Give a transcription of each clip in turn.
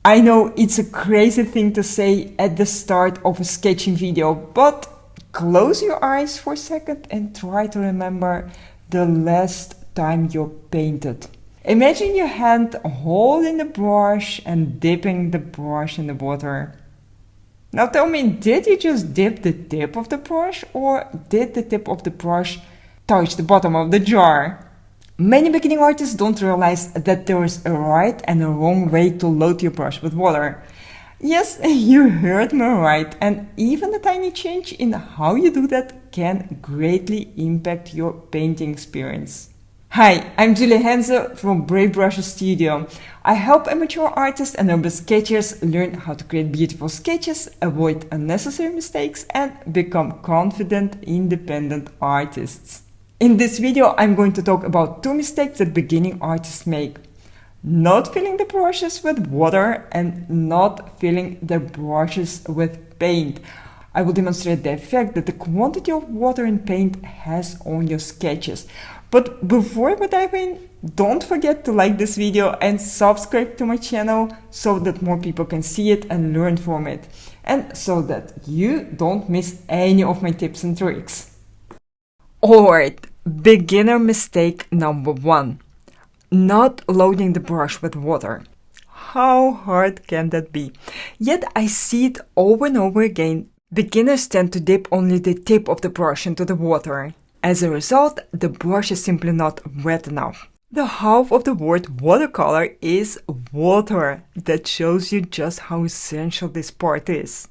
I know it's a crazy thing to say at the start of a sketching video, but close your eyes for a second and try to remember the last time you painted. Imagine your hand holding the brush and dipping the brush in the water. Now tell me, did you just dip the tip of the brush, or did the tip of the brush touch the bottom of the jar? Many beginning artists don't realize that there is a right and a wrong way to load your brush with water. Yes, you heard me right, and even a tiny change in how you do that can greatly impact your painting experience. Hi, I'm Julia Henze from Brave Brushes Studio. I help amateur artists and urban sketchers learn how to create beautiful sketches, avoid unnecessary mistakes, and become confident, independent artists. In this video, I'm going to talk about 2 mistakes that beginning artists make. Not filling the brushes with water and not filling the brushes with paint. I will demonstrate the effect that the quantity of water and paint has on your sketches. But before we dive in, don't forget to like this video and subscribe to my channel so that more people can see it and learn from it, and so that you don't miss any of my tips and tricks. Alright, beginner mistake number 1. Not loading the brush with water. How hard can that be? Yet I see it over and over again. Beginners tend to dip only the tip of the brush into the water. As a result, the brush is simply not wet enough. The half of the word watercolor is water. That shows you just how essential this part is.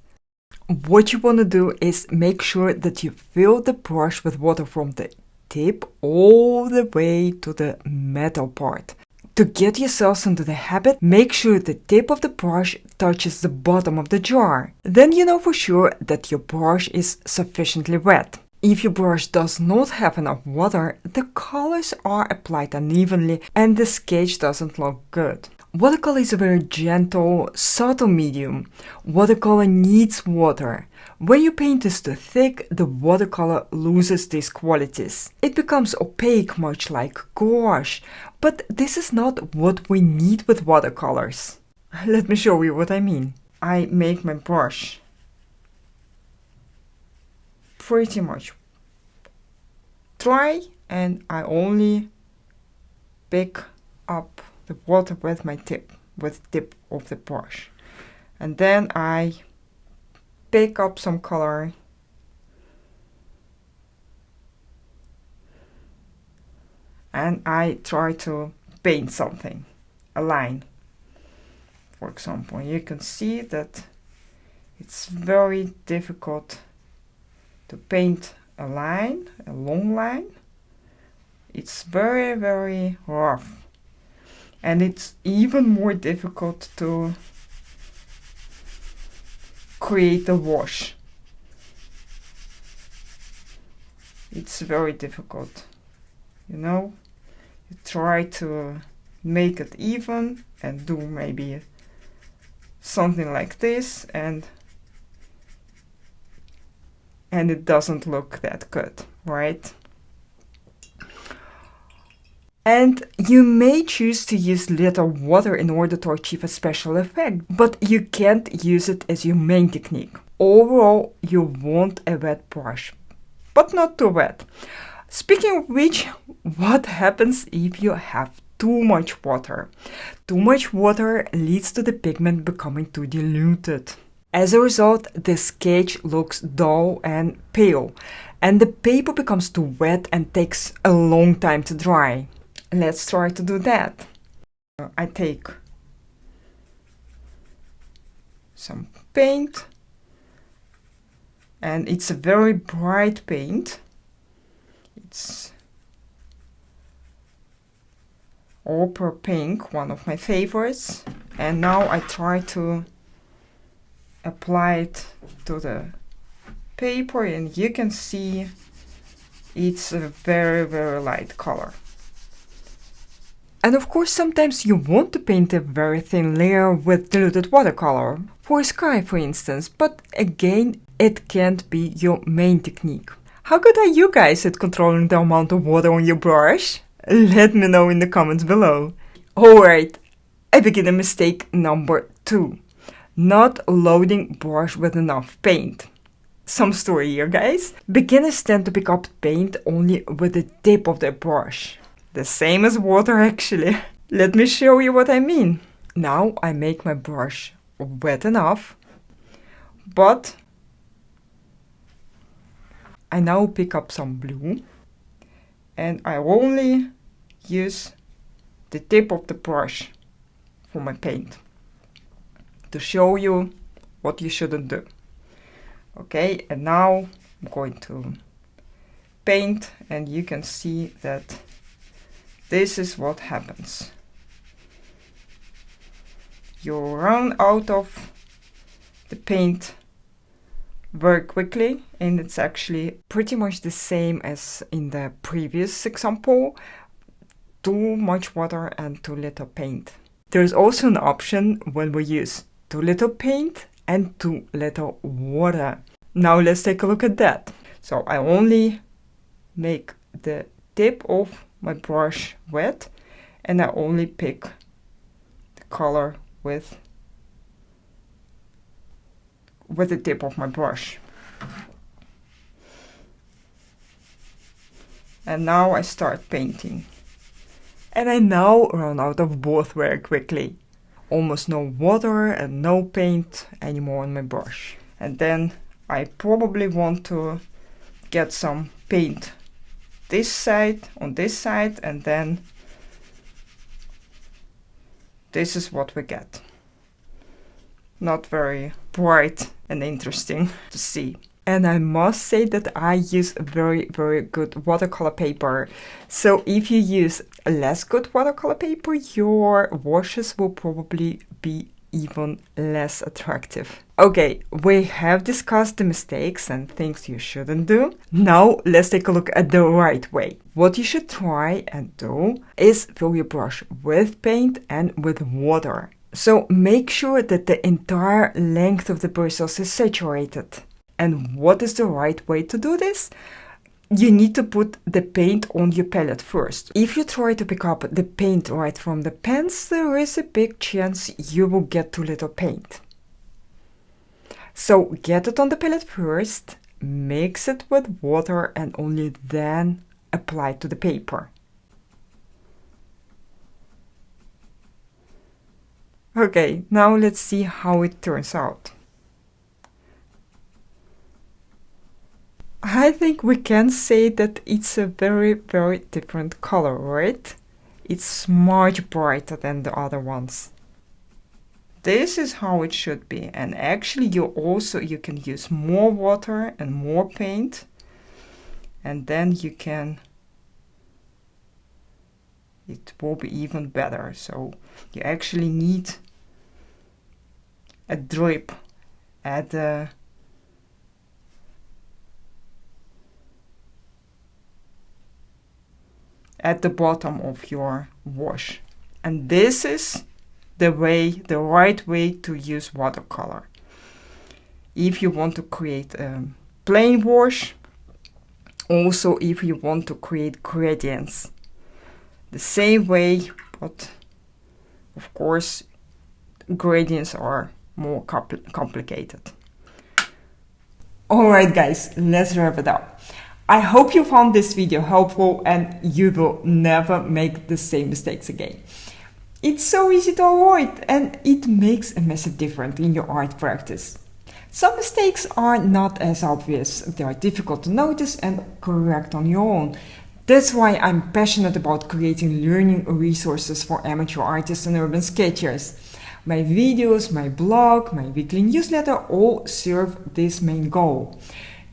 What you want to do is make sure that you fill the brush with water from the tip all the way to the metal part. To get yourselves into the habit, make sure the tip of the brush touches the bottom of the jar. Then you know for sure that your brush is sufficiently wet. If your brush does not have enough water, the colors are applied unevenly and the sketch doesn't look good. Watercolor is a very gentle, subtle medium. Watercolor needs water. When your paint is too thick, the watercolor loses these qualities. It becomes opaque, much like gouache, but this is not what we need with watercolors. Let me show you what I mean. I make my brush pretty much dry, and I only pick up the water with my tip, with the tip of the brush, and then I pick up some color and I try to paint something, a line. For example, you can see that it's very difficult to paint a line, a long line. It's very, very rough. And it's even more difficult to create a wash. It's very difficult. You know, you try to make it even and do maybe something like this, and it doesn't look that good, right? And you may choose to use little water in order to achieve a special effect, but you can't use it as your main technique. Overall, you want a wet brush, but not too wet. Speaking of which, what happens if you have too much water? Too much water leads to the pigment becoming too diluted. As a result, the sketch looks dull and pale, and the paper becomes too wet and takes a long time to dry. Let's try to do that. I take some paint, and it's a very bright paint. It's opera pink, one of my favorites, and now I try to apply it to the paper, and you can see it's a very, very light color. And of course, sometimes you want to paint a very thin layer with diluted watercolor, for a sky for instance, but again, it can't be your main technique. How good are you guys at controlling the amount of water on your brush? Let me know in the comments below. Alright, I begin mistake number 2. Not loading brush with enough paint. Some story here, guys. Beginners tend to pick up paint only with the tip of their brush. The same as water, actually. Let me show you what I mean. Now I make my brush wet enough, but I now pick up some blue and I only use the tip of the brush for my paint to show you what you shouldn't do. Okay, and now I'm going to paint, and you can see that this is what happens. You run out of the paint very quickly, and it's actually pretty much the same as in the previous example. Too much water and too little paint. There's also an option when we use too little paint and too little water. Now let's take a look at that. So I only make the tip of my brush wet, and I only pick the color with the tip of my brush. And now I start painting. And I now run out of both very quickly. Almost no water and no paint anymore on my brush. And then I probably want to get some paint this side, on this side, and then this is what we get. Not very bright and interesting to see. And I must say that I use very, very good watercolor paper. So if you use less good watercolor paper, your washes will probably be even less attractive. Okay, we have discussed the mistakes and things you shouldn't do. Now let's take a look at the right way. What you should try and do is fill your brush with paint and with water. So make sure that the entire length of the bristles is saturated. And what is the right way to do this? You need to put the paint on your palette first. If you try to pick up the paint right from the pens, there is a big chance you will get too little paint. So get it on the palette first, mix it with water, and only then apply to the paper. Okay, now let's see how it turns out. I think we can say that it's a very, very different color, right? It's much brighter than the other ones. This is how it should be, and actually you can use more water and more paint, and then it will be even better. So you actually need a drip at the bottom of your wash. And this is the right way to use watercolor. If you want to create a plain wash, also if you want to create gradients, the same way, but of course gradients are more complicated. Alright guys, let's wrap it up. I hope you found this video helpful and you will never make the same mistakes again. It's so easy to avoid and it makes a massive difference in your art practice. Some mistakes are not as obvious, they are difficult to notice and correct on your own. That's why I'm passionate about creating learning resources for amateur artists and urban sketchers. My videos, my blog, my weekly newsletter all serve this main goal.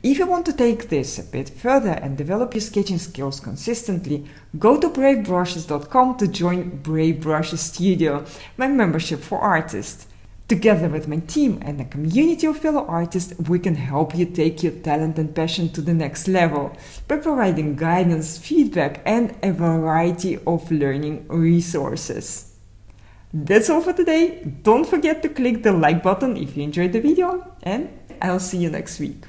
If you want to take this a bit further and develop your sketching skills consistently, go to bravebrushes.com to join Brave Brushes Studio, my membership for artists. Together with my team and a community of fellow artists, we can help you take your talent and passion to the next level by providing guidance, feedback, and a variety of learning resources. That's all for today. Don't forget to click the like button if you enjoyed the video, and I'll see you next week.